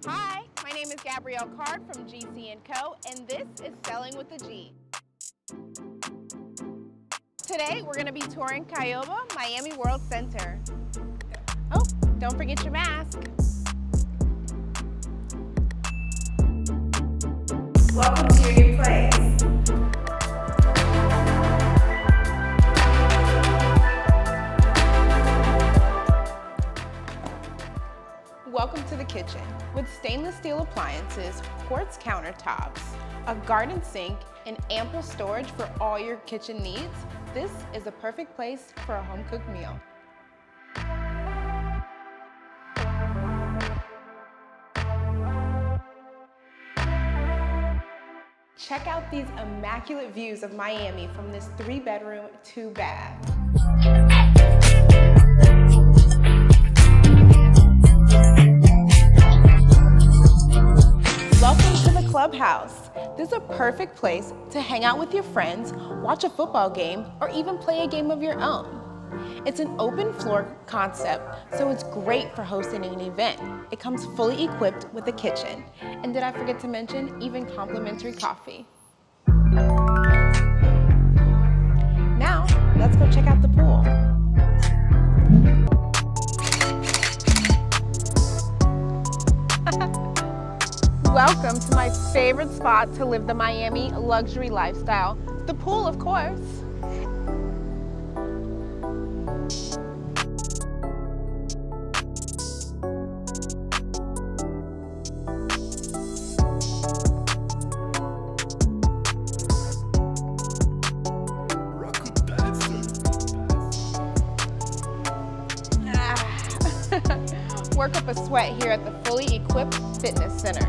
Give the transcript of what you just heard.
Hi, my name is Gabrielle from GC.Co, and this is Selling with a G. Today, we're going to be touring Caoba World Center. Oh, don't forget your mask. Welcome to your new place. Welcome to the kitchen. With stainless steel appliances, quartz countertops, a garden sink, and ample storage for all your kitchen needs, this is the perfect place for a home-cooked meal. Check out these immaculate views of Miami from this 3-bedroom, 2-bath. Welcome to the Clubhouse. This is a perfect place to hang out with your friends, watch a football game, or even play a game of your own. It's an open floor concept, so it's great for hosting an event. It comes fully equipped with a kitchen. And did I forget to mention, even complimentary coffee. Now, let's go check out the pool. Welcome to my favorite spot to live the Miami luxury lifestyle, the pool, of course. Work up a sweat here at the fully equipped fitness center.